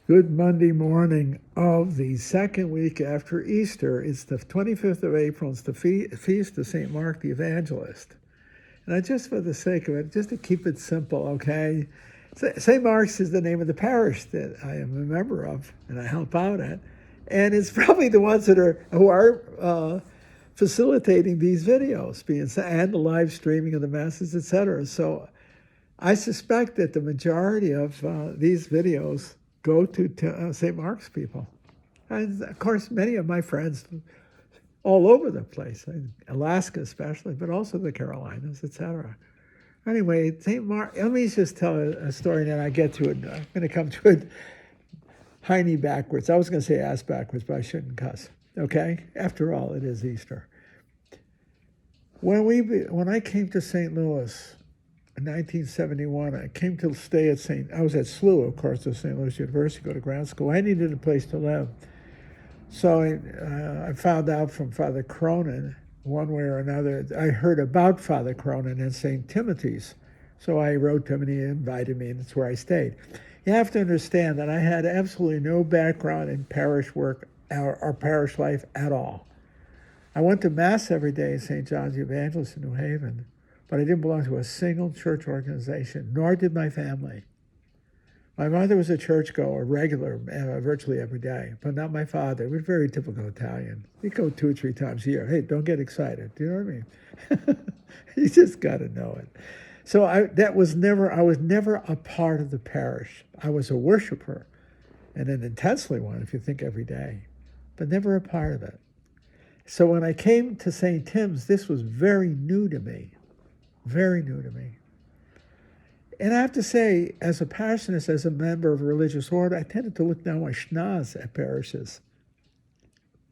Good Monday morning of the second week after Easter. It's the 25th of April. It's the feast of St. Mark the Evangelist. And I just, for the sake of it, just to keep it simple, okay? St. Mark's is the name of the parish that I am a member of and I help out at. And it's probably the ones who are facilitating these videos, and the live streaming of the masses, etc. So I suspect that the majority of these videos go to St. Mark's people. And of course, many of my friends all over the place, Alaska especially, but also the Carolinas, etc. Anyway, St. Mark, let me just tell a story and then I get to it. I'm going to come to it hiney backwards. I was going to say ass backwards, but I shouldn't cuss. Okay? After all, it is Easter. When I came to St. Louis, in 1971, I came to stay I was at SLU, of course, at St. Louis University, go to grad school. I needed a place to live. So I found out from Father Cronin, one way or another. I heard about Father Cronin in St. Timothy's. So I wrote to him and he invited me, and that's where I stayed. You have to understand that I had absolutely no background in parish work or parish life at all. I went to Mass every day at St. John's the Evangelist in New Haven, but I didn't belong to a single church organization, nor did my family. My mother was a churchgoer, regular, virtually every day, but not my father. He was very typical Italian. He'd go 2 or 3 times a year. Hey, don't get excited. Do you know what I mean? You just got to know it. So I was never a part of the parish. I was a worshiper, and an intensely one, if you think every day, but never a part of it. So when I came to St. Tim's, this was very new to me. Very new to me. And I have to say, as a passionist, as a member of a religious order, I tended to look down my schnoz at parishes.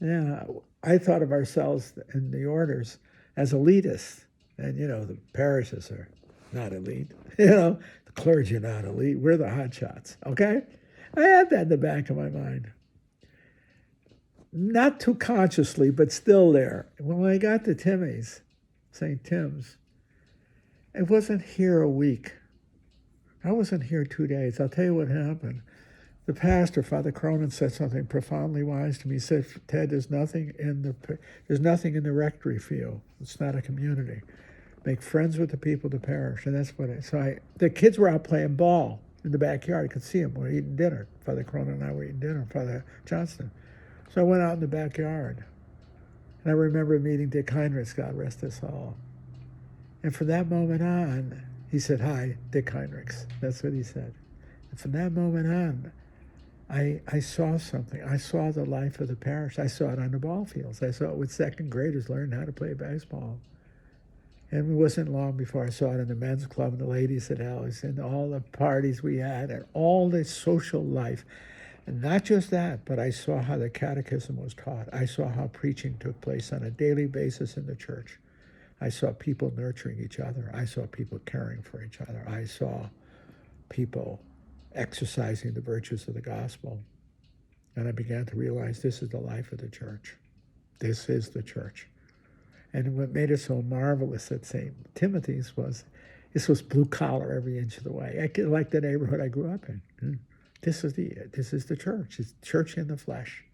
Yeah, I thought of ourselves in the orders as elitists. And, the parishes are not elite. The clergy are not elite. We're the hotshots, okay? I had that in the back of my mind. Not too consciously, but still there. When I got to Timmy's, St. Tim's, I wasn't here a week. I wasn't here 2 days. I'll tell you what happened. The pastor, Father Cronin, said something profoundly wise to me. He said, Ted, there's nothing in the rectory for you. It's not a community. Make friends with the people of the parish. And that's the kids were out playing ball in the backyard. I could see them. We were eating dinner. Father Cronin and I were eating dinner, Father Johnston. So I went out in the backyard. And I remember meeting Dick Heinrichs, God rest his soul. And from that moment on, he said, "Hi, Dick Heinrichs." That's what he said. And from that moment on, I saw something. I saw the life of the parish. I saw it on the ball fields. I saw it with second graders learning how to play baseball. And it wasn't long before I saw it in the men's club and the ladies at Alice and all the parties we had and all the social life. And not just that, but I saw how the catechism was taught. I saw how preaching took place on a daily basis in the church. I saw people nurturing each other. I saw people caring for each other. I saw people exercising the virtues of the gospel. And I began to realize this is the life of the church. This is the church. And what made it so marvelous at St. Timothy's was this was blue collar every inch of the way. Like the neighborhood I grew up in. This is the church. It's church in the flesh.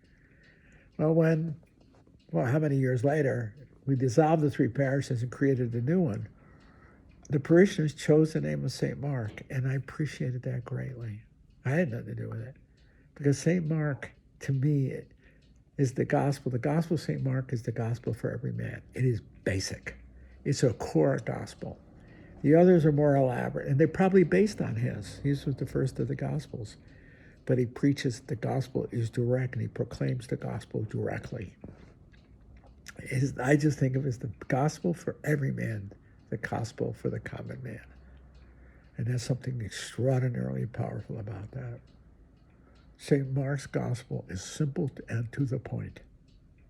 Well, how many years later, we dissolved the 3 parishes and created a new one. The parishioners chose the name of St. Mark, and I appreciated that greatly. I had nothing to do with it. Because St. Mark, to me, is the gospel. The gospel of St. Mark is the gospel for every man. It is basic. It's a core gospel. The others are more elaborate, and they're probably based on his. His was the first of the gospels. But he preaches the gospel is direct, and he proclaims the gospel directly. I just think of it as the gospel for every man, the gospel for the common man. And there's something extraordinarily powerful about that. St. Mark's gospel is simple and to the point.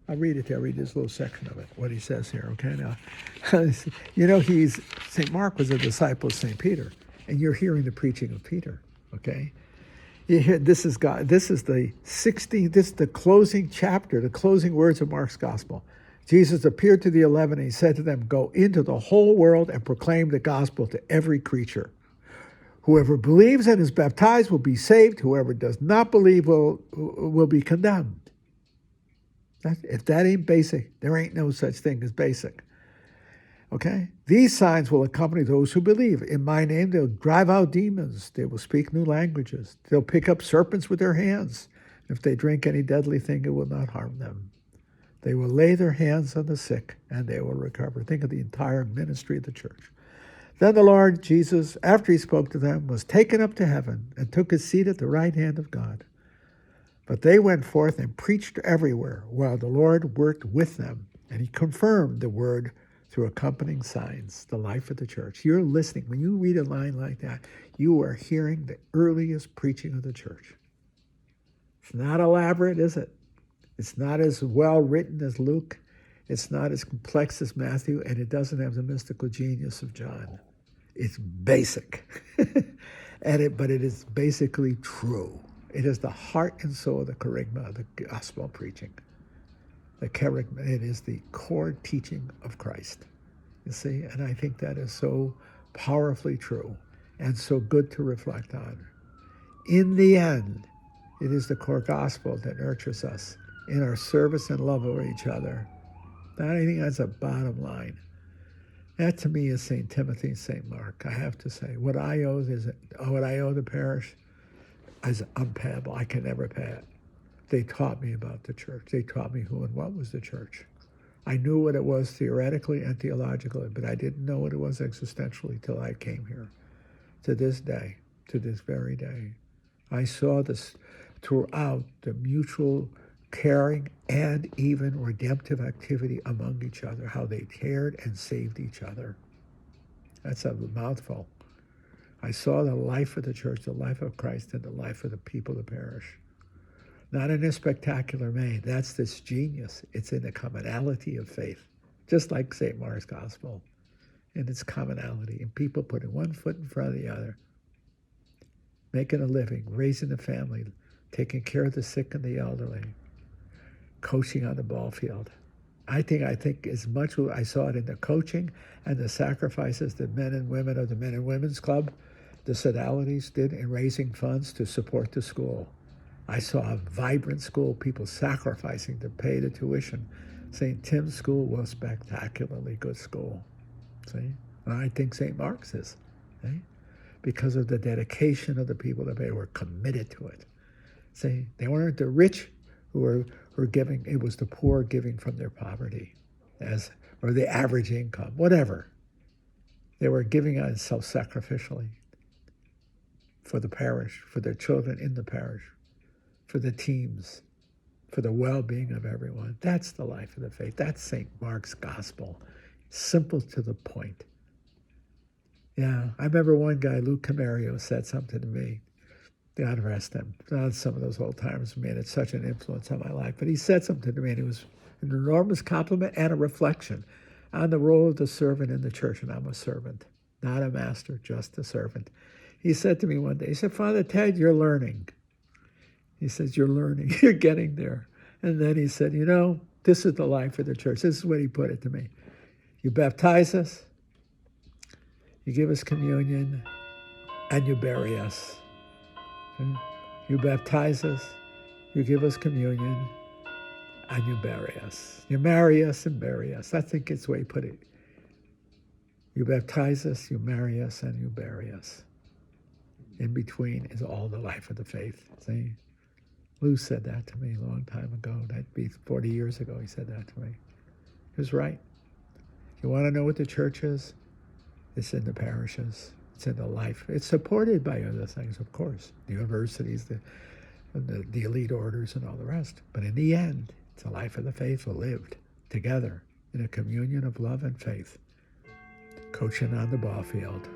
I'll read it to you. I'll read this little section of it, what he says here, okay? Now, St. Mark was a disciple of St. Peter, and you're hearing the preaching of Peter, okay? This is the 16th, this is the closing chapter, the closing words of Mark's gospel. Jesus appeared to the 11 and he said to them, "Go into the whole world and proclaim the gospel to every creature. Whoever believes and is baptized will be saved. Whoever does not believe will be condemned. If that ain't basic, there ain't no such thing as basic. Okay? These signs will accompany those who believe. In my name, they'll drive out demons. They will speak new languages. They'll pick up serpents with their hands. If they drink any deadly thing, it will not harm them. They will lay their hands on the sick, and they will recover. Think of the entire ministry of the church. Then the Lord Jesus, after he spoke to them, was taken up to heaven and took his seat at the right hand of God. But they went forth and preached everywhere, while the Lord worked with them, and he confirmed the word through accompanying signs, the life of the church. You're listening. When you read a line like that, you are hearing the earliest preaching of the church. It's not elaborate, is it? It's not as well written as Luke. It's not as complex as Matthew, and it doesn't have the mystical genius of John. It's basic, but it is basically true. It is the heart and soul of the kerygma of the gospel preaching. The kerygma, it is the core teaching of Christ. You see, and I think that is so powerfully true and so good to reflect on. In the end, it is the core gospel that nurtures us in our service and love of each other. I think that's a bottom line. That to me is St. Timothy and St. Mark. I have to say, what I owe the parish is unpayable. I can never pay it. They taught me about the church. They taught me who and what was the church. I knew what it was theoretically and theologically, but I didn't know what it was existentially till I came here. To this day, to this very day, I saw this throughout the mutual caring and even redemptive activity among each other, how they cared and saved each other. That's a mouthful. I saw the life of the church, the life of Christ, and the life of the people of the parish. Not in a spectacular way. That's this genius. It's in the commonality of faith, just like St. Mark's Gospel, in its commonality, and people putting one foot in front of the other, making a living, raising a family, taking care of the sick and the elderly, coaching on the ball field. I think as much as I saw it in the coaching and the sacrifices that men and women of the Men and Women's Club, the Sodalities, did in raising funds to support the school. I saw a vibrant school, people sacrificing to pay the tuition. St. Tim's School was a spectacularly good school. See? And I think St. Mark's is. See? Because of the dedication of the people that they were committed to it. See? They weren't the rich who were giving, it was the poor giving from their poverty, or the average income, whatever. They were giving out self-sacrificially for the parish, for their children in the parish, for the teams, for the well-being of everyone. That's the life of the faith. That's St. Mark's Gospel. Simple to the point. Yeah, I remember one guy, Luke Camario, said something to me. God rest him. Some of those old timers, man, it's such an influence on my life. But he said something to me, and it was an enormous compliment and a reflection on the role of the servant in the church. And I'm a servant, not a master, just a servant. He said to me one day, he said, Father Ted, you're learning. He says, you're learning, you're getting there. And then he said, this is the life of the church. This is what he put it to me. You baptize us, you give us communion, and you bury us. You baptize us, you give us communion, and you bury us. You marry us and bury us. I think it's the way he put it. You baptize us, you marry us, and you bury us. In between is all the life of the faith. See? Lou said that to me a long time ago. That'd be 40 years ago he said that to me. He was right. You want to know what the church is? It's in the parishes. It's in the life. It's supported by other things, of course. The universities, the elite orders, and all the rest. But in the end, it's a life of the faithful lived together in a communion of love and faith, coaching on the ball field.